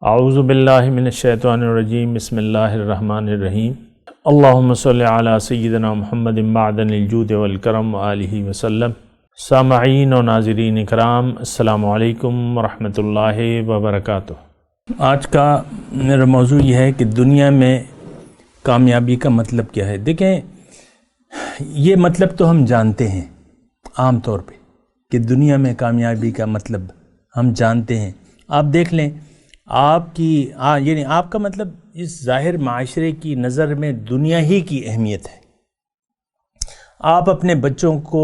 اعوذ باللہ من الشیطان الرجیم بسم اللہ الرحمن الرحیم اللہم صلی علی سیدنا محمد معدن الجود والکرم وآلہ وسلم۔ سامعین و ناظرین اکرام، السلام علیکم ورحمۃ اللہ وبرکاتہ۔ آج کا میرا موضوع یہ ہے کہ دنیا میں کامیابی کا مطلب کیا ہے۔ دیکھیں، یہ مطلب تو ہم جانتے ہیں عام طور پہ کہ دنیا میں کامیابی کا مطلب ہم جانتے ہیں۔ آپ دیکھ لیں، آپ کا مطلب اس ظاہر معاشرے کی نظر میں دنیا ہی کی اہمیت ہے۔ آپ اپنے بچوں کو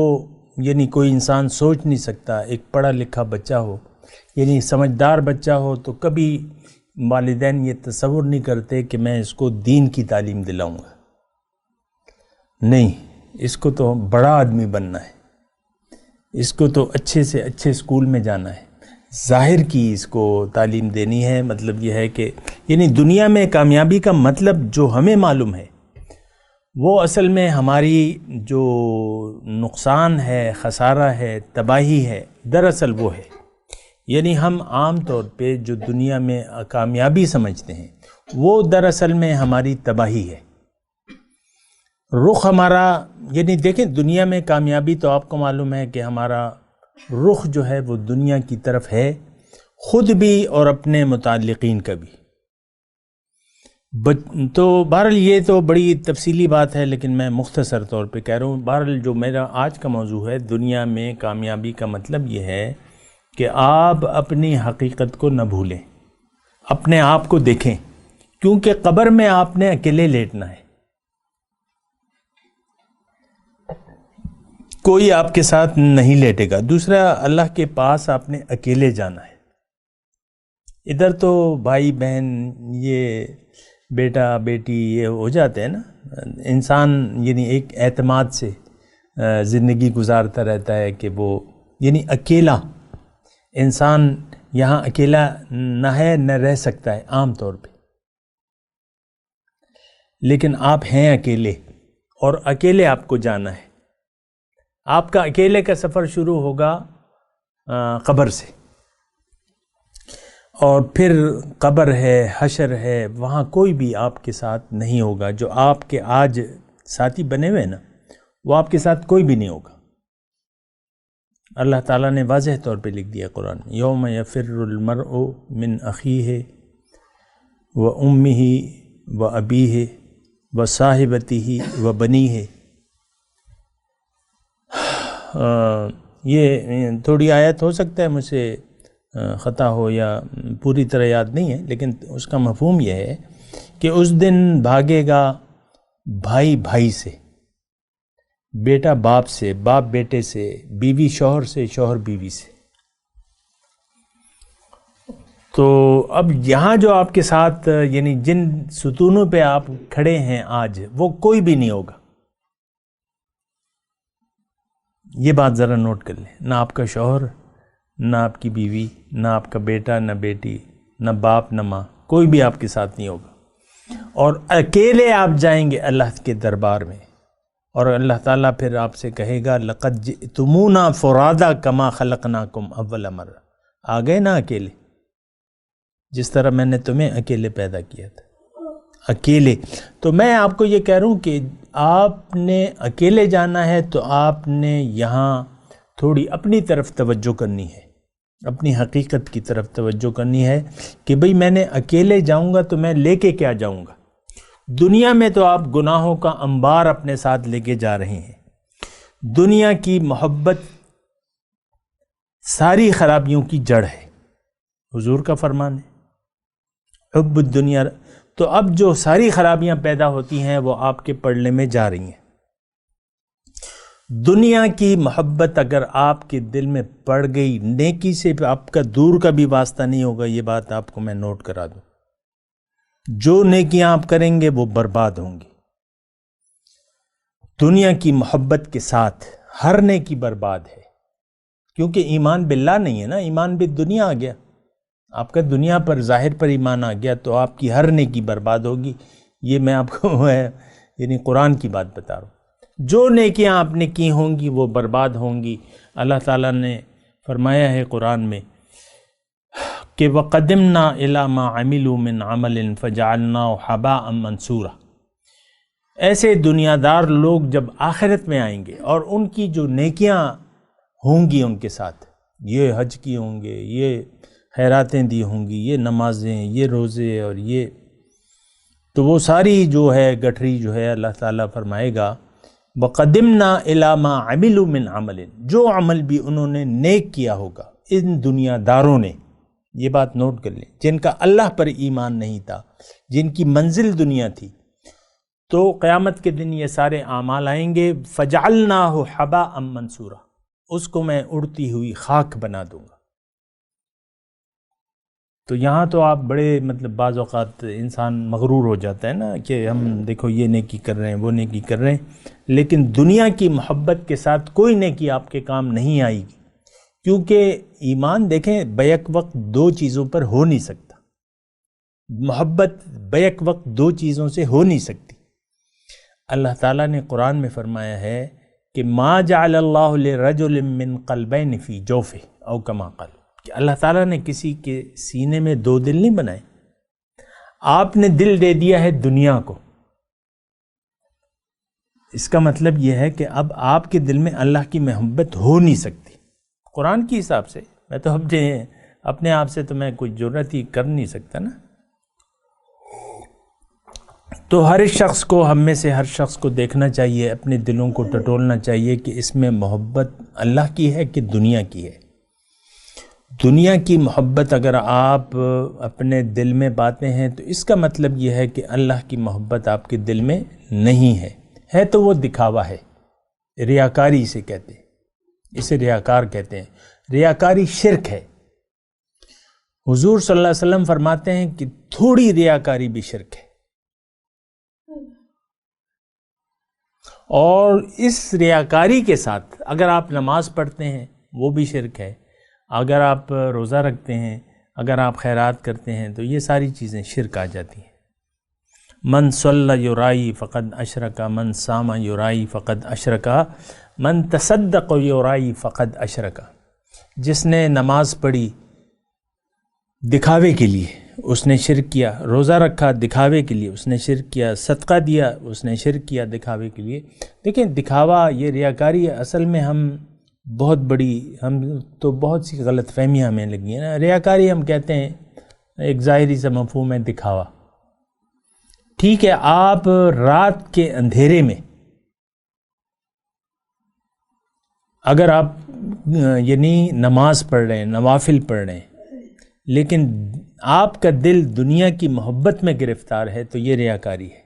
کوئی انسان سوچ نہیں سکتا، ایک پڑھا لکھا بچہ ہو، سمجھدار بچہ ہو، تو کبھی والدین یہ تصور نہیں کرتے کہ میں اس کو دین کی تعلیم دلاؤں گا۔ نہیں، اس کو تو بڑا آدمی بننا ہے، اس کو تو اچھے سے اچھے اسکول میں جانا ہے، ظاہر کی اس کو تعلیم دینی ہے۔ مطلب یہ ہے کہ دنیا میں کامیابی کا مطلب جو ہمیں معلوم ہے وہ اصل میں ہماری جو نقصان ہے، خسارہ ہے، تباہی ہے، دراصل وہ ہے۔ ہم عام طور پہ جو دنیا میں کامیابی سمجھتے ہیں وہ دراصل میں ہماری تباہی ہے۔ رخ ہمارا دیکھیں، دنیا میں کامیابی تو آپ کو معلوم ہے کہ ہمارا رخ جو ہے وہ دنیا کی طرف ہے، خود بھی اور اپنے متعلقین کا بھی۔ تو بہرحال یہ تو بڑی تفصیلی بات ہے، لیکن میں مختصر طور پہ کہہ رہا ہوں۔ بہرحال جو میرا آج کا موضوع ہے، دنیا میں کامیابی کا مطلب یہ ہے کہ آپ اپنی حقیقت کو نہ بھولیں، اپنے آپ کو دیکھیں، کیونکہ قبر میں آپ نے اکیلے لیٹنا ہے، کوئی آپ کے ساتھ نہیں لیٹے گا۔ دوسرا، اللہ کے پاس آپ نے اکیلے جانا ہے۔ ادھر تو بھائی بہن، یہ بیٹا بیٹی، یہ ہو جاتے ہیں نا، انسان ایک اعتماد سے زندگی گزارتا رہتا ہے کہ وہ اکیلا انسان یہاں اکیلا نہ ہے، نہ رہ سکتا ہے عام طور پہ، لیکن آپ ہیں اکیلے، اور اکیلے آپ کو جانا ہے۔ آپ کا اکیلے کا سفر شروع ہوگا قبر سے، اور پھر قبر ہے، حشر ہے، وہاں کوئی بھی آپ کے ساتھ نہیں ہوگا۔ جو آپ کے آج ساتھی بنے ہوئے نا، وہ آپ کے ساتھ کوئی بھی نہیں ہوگا۔ اللہ تعالیٰ نے واضح طور پہ لکھ دیا قرآن میں، یوم یفر المرء من اخیہ و امہ و ابیہ و صاحبتہ و بنیہ۔ یہ تھوڑی آیت ہو سکتا ہے مجھ سے خطا ہو یا پوری طرح یاد نہیں ہے، لیکن اس کا مفہوم یہ ہے کہ اس دن بھاگے گا بھائی بھائی سے، بیٹا باپ سے، باپ بیٹے سے، بیوی شوہر سے، شوہر بیوی سے۔ تو اب یہاں جو آپ کے ساتھ جن ستونوں پہ آپ کھڑے ہیں آج، وہ کوئی بھی نہیں ہوگا۔ یہ بات ذرا نوٹ کر لیں، نہ آپ کا شوہر، نہ آپ کی بیوی، نہ آپ کا بیٹا، نہ بیٹی، نہ باپ، نہ ماں، کوئی بھی آپ کے ساتھ نہیں ہوگا، اور اکیلے آپ جائیں گے اللہ کے دربار میں، اور اللہ تعالیٰ پھر آپ سے کہے گا لقد جئتمونا فرادا کما خلقناکم اول مرہ۔ آ گئے نا اکیلے، جس طرح میں نے تمہیں اکیلے پیدا کیا تھا، اکیلے۔ تو میں آپ کو یہ کہہ رہا ہوں کہ آپ نے اکیلے جانا ہے، تو آپ نے یہاں تھوڑی اپنی طرف توجہ کرنی ہے، اپنی حقیقت کی طرف توجہ کرنی ہے کہ بھئی میں نے اکیلے جاؤں گا تو میں لے کے کیا جاؤں گا۔ دنیا میں تو آپ گناہوں کا انبار اپنے ساتھ لے کے جا رہے ہیں۔ دنیا کی محبت ساری خرابیوں کی جڑ ہے، حضور کا فرمان ہے، حب الدنیا۔ تو اب جو ساری خرابیاں پیدا ہوتی ہیں وہ آپ کے پڑھنے میں جا رہی ہیں۔ دنیا کی محبت اگر آپ کے دل میں پڑ گئی، نیکی سے آپ کا دور کا بھی واسطہ نہیں ہوگا۔ یہ بات آپ کو میں نوٹ کرا دوں، جو نیکیاں آپ کریں گے وہ برباد ہوں گی۔ دنیا کی محبت کے ساتھ ہر نیکی برباد ہے، کیونکہ ایمان باللہ نہیں ہے نا، ایمان بالدنیا آ گیا۔ آپ کا دنیا پر ظاہر پر ایمان آ گیا تو آپ کی ہر نیکی برباد ہوگی۔ یہ میں آپ کو قرآن کی بات بتا رہا ہوں۔ جو نیکیاں آپ نے کی ہوں گی وہ برباد ہوں گی۔ اللہ تعالیٰ نے فرمایا ہے قرآن میں کہ وَقَدِمْنَا إِلَى مَا عَمِلُوا مِنْ عَمَلٍ فَجَعَلْنَاهُ حَبَاءً مَنْثُورًا۔ ایسے دنیا دار لوگ جب آخرت میں آئیں گے اور ان کی جو نیکیاں ہوں گی ان کے ساتھ، یہ حج کی ہوں گے، یہ خیراتیں دی ہوں گی، یہ نمازیں، یہ روزے، اور یہ تو وہ ساری جو ہے گٹھری جو ہے اللہ تعالیٰ فرمائے گا وَقَدِمْنَا إِلَى مَا عَمِلُوا مِنْ عَمَلٍ، جو عمل بھی انہوں نے نیک کیا ہوگا ان دنیا داروں نے، یہ بات نوٹ کر لیں، جن کا اللہ پر ایمان نہیں تھا، جن کی منزل دنیا تھی، تو قیامت کے دن یہ سارے اعمال آئیں گے فَجَعَلْنَاهُ حَبَاءً مَنْثُورًا، اس کو میں اڑتی ہوئی خاک بنا دوں گا۔ تو یہاں تو آپ بڑے بعض اوقات انسان مغرور ہو جاتا ہے نا کہ ہم دیکھو یہ نیکی کر رہے ہیں، وہ نیکی کر رہے ہیں، لیکن دنیا کی محبت کے ساتھ کوئی نیکی آپ کے کام نہیں آئے گی، کیونکہ ایمان دیکھیں بیک وقت دو چیزوں پر ہو نہیں سکتا، محبت بیک وقت دو چیزوں سے ہو نہیں سکتی۔ اللہ تعالیٰ نے قرآن میں فرمایا ہے کہ ما جعل اللہ لرجل من قلبین فی جوفہ او کما قال، کہ اللہ تعالیٰ نے کسی کے سینے میں دو دل نہیں بنائے، آپ نے دل دے دیا ہے دنیا کو۔ اس کا مطلب یہ ہے کہ اب آپ کے دل میں اللہ کی محبت ہو نہیں سکتی قرآن کے حساب سے۔ میں تو اپنے آپ سے تو میں کوئی جرأت ہی کر نہیں سکتا نا۔ تو ہر شخص کو، ہم میں سے ہر شخص کو دیکھنا چاہیے، اپنے دلوں کو ٹٹولنا چاہیے کہ اس میں محبت اللہ کی ہے کہ دنیا کی ہے۔ دنیا کی محبت اگر آپ اپنے دل میں پاتے ہیں تو اس کا مطلب یہ ہے کہ اللہ کی محبت آپ کے دل میں نہیں ہے تو وہ دکھاوا ہے، ریاکاری سے کہتے ہیں، اسے ریاکار کہتے ہیں۔ ریاکاری شرک ہے۔ حضور صلی اللہ علیہ وسلم فرماتے ہیں کہ تھوڑی ریاکاری بھی شرک ہے، اور اس ریاکاری کے ساتھ اگر آپ نماز پڑھتے ہیں وہ بھی شرک ہے، اگر آپ روزہ رکھتے ہیں، اگر آپ خیرات کرتے ہیں تو یہ ساری چیزیں شرک آ جاتی ہیں۔ من صلی یرائی فقد اشرک، من صام یرائی فقد اشرک، من تصدق یرائی فقد اشرک۔ جس نے نماز پڑھی دکھاوے کے لیے اس نے شرک کیا، روزہ رکھا دکھاوے کے لیے اس نے شرک کیا، صدقہ دیا اس نے شرک کیا دکھاوے کے لیے۔ دیکھیں دکھاوا، یہ ریاکاری ہے۔ اصل میں ہم تو بہت سی غلط فہمیاں ہمیں لگی ہیں نا۔ ریاکاری ہم کہتے ہیں ایک ظاہری سا مفہوم ہے دکھاوا۔ ٹھیک ہے، آپ رات کے اندھیرے میں اگر آپ نماز پڑھ رہے ہیں، نوافل پڑھ رہے ہیں، لیکن آپ کا دل دنیا کی محبت میں گرفتار ہے تو یہ ریاکاری ہے۔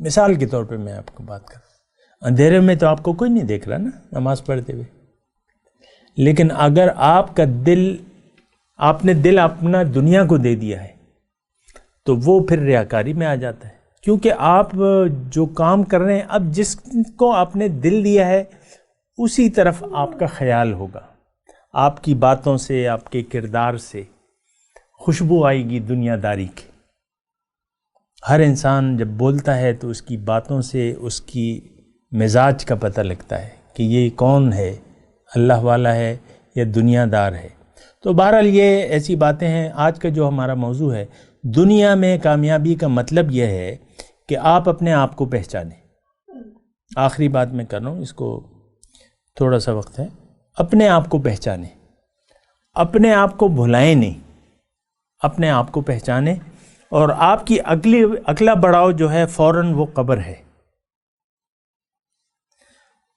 مثال کے طور پہ میں آپ کو بات کروں، اندھیرے میں تو آپ کو کوئی نہیں دیکھ رہا نا نماز پڑھتے ہوئے، لیکن اگر آپ نے دل اپنا دنیا کو دے دیا ہے تو وہ پھر ریاکاری میں آ جاتا ہے، کیونکہ آپ جو کام کر رہے ہیں اب جس کو آپ نے دل دیا ہے اسی طرف آپ کا خیال ہوگا، آپ کی باتوں سے، آپ کے کردار سے خوشبو آئے گی دنیا داری کی۔ ہر انسان جب بولتا ہے تو اس کی باتوں سے اس کی مزاج کا پتہ لگتا ہے کہ یہ کون ہے، اللہ والا ہے یا دنیا دار ہے۔ تو بہرحال یہ ایسی باتیں ہیں۔ آج کا جو ہمارا موضوع ہے، دنیا میں کامیابی کا مطلب یہ ہے کہ آپ اپنے آپ کو پہچانیں۔ آخری بات میں کر رہا ہوں، اس کو تھوڑا سا وقت ہے۔ اپنے آپ کو پہچانیں، اپنے آپ کو بھلائیں نہیں، اپنے آپ کو پہچانیں، اور آپ کی اگلا بڑاؤ جو ہے فوراً وہ قبر ہے۔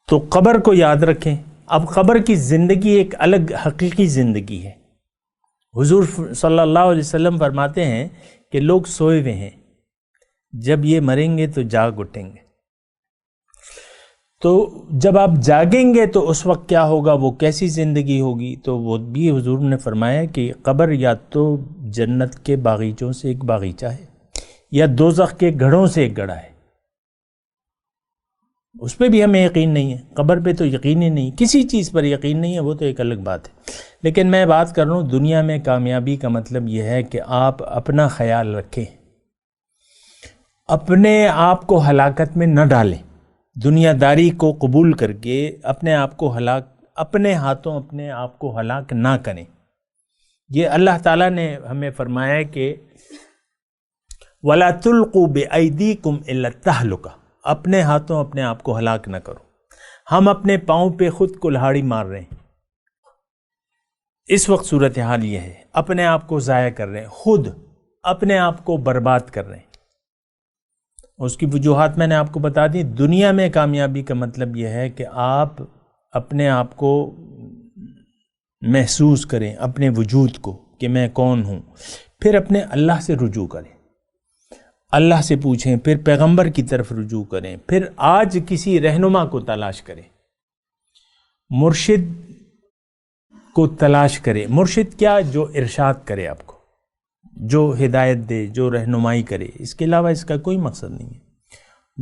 تو قبر کو یاد رکھیں۔ اب قبر کی زندگی ایک الگ حقیقی زندگی ہے۔ حضور صلی اللہ علیہ وسلم فرماتے ہیں کہ لوگ سوئے ہوئے ہیں، جب یہ مریں گے تو جاگ اٹھیں گے۔ تو جب آپ جاگیں گے تو اس وقت کیا ہوگا، وہ کیسی زندگی ہوگی؟ تو وہ بھی حضور نے فرمایا کہ قبر یا تو جنت کے باغیچوں سے ایک باغیچہ ہے یا دوزخ کے گڑھوں سے ایک گڑھا ہے۔ اس پہ بھی ہمیں یقین نہیں ہے، قبر پہ تو یقین ہی نہیں، کسی چیز پر یقین نہیں ہے، وہ تو ایک الگ بات ہے۔ لیکن میں بات کر رہا ہوں دنیا میں کامیابی کا مطلب یہ ہے کہ آپ اپنا خیال رکھیں، اپنے آپ کو ہلاکت میں نہ ڈالیں، دنیا داری کو قبول کر کے اپنے آپ کو اپنے ہاتھوں اپنے آپ کو ہلاک نہ کریں۔ یہ اللہ تعالیٰ نے ہمیں فرمایا کہ وَلَا تُلْقُوا بِأَيْدِيكُمْ إِلَّا التَّهْلُكَةَ، اپنے ہاتھوں اپنے آپ کو ہلاک نہ کرو۔ ہم اپنے پاؤں پہ خود کلہاڑی مار رہے ہیں، اس وقت صورتحال یہ ہے، اپنے آپ کو ضائع کر رہے ہیں، خود اپنے آپ کو برباد کر رہے ہیں۔ اس کی وجوہات میں نے آپ کو بتا دی۔ دنیا میں کامیابی کا مطلب یہ ہے کہ آپ اپنے آپ کو محسوس کریں، اپنے وجود کو کہ میں کون ہوں، پھر اپنے اللہ سے رجوع کریں، اللہ سے پوچھیں، پھر پیغمبر کی طرف رجوع کریں، پھر آج کسی رہنما کو تلاش کریں، مرشد کو تلاش کریں۔ مرشد کیا؟ جو ارشاد کرے آپ کو، جو ہدایت دے، جو رہنمائی کرے، اس کے علاوہ اس کا کوئی مقصد نہیں ہے۔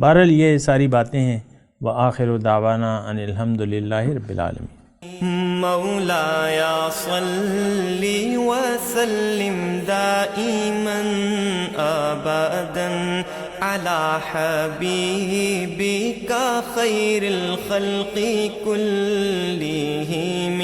بہرحال یہ ساری باتیں ہیں۔ وآخر دعوانا ان الحمد للہ رب العالمین۔ مولایا صلی وسلم دائما ابدا على حبیبک خیر الخلق کلہم۔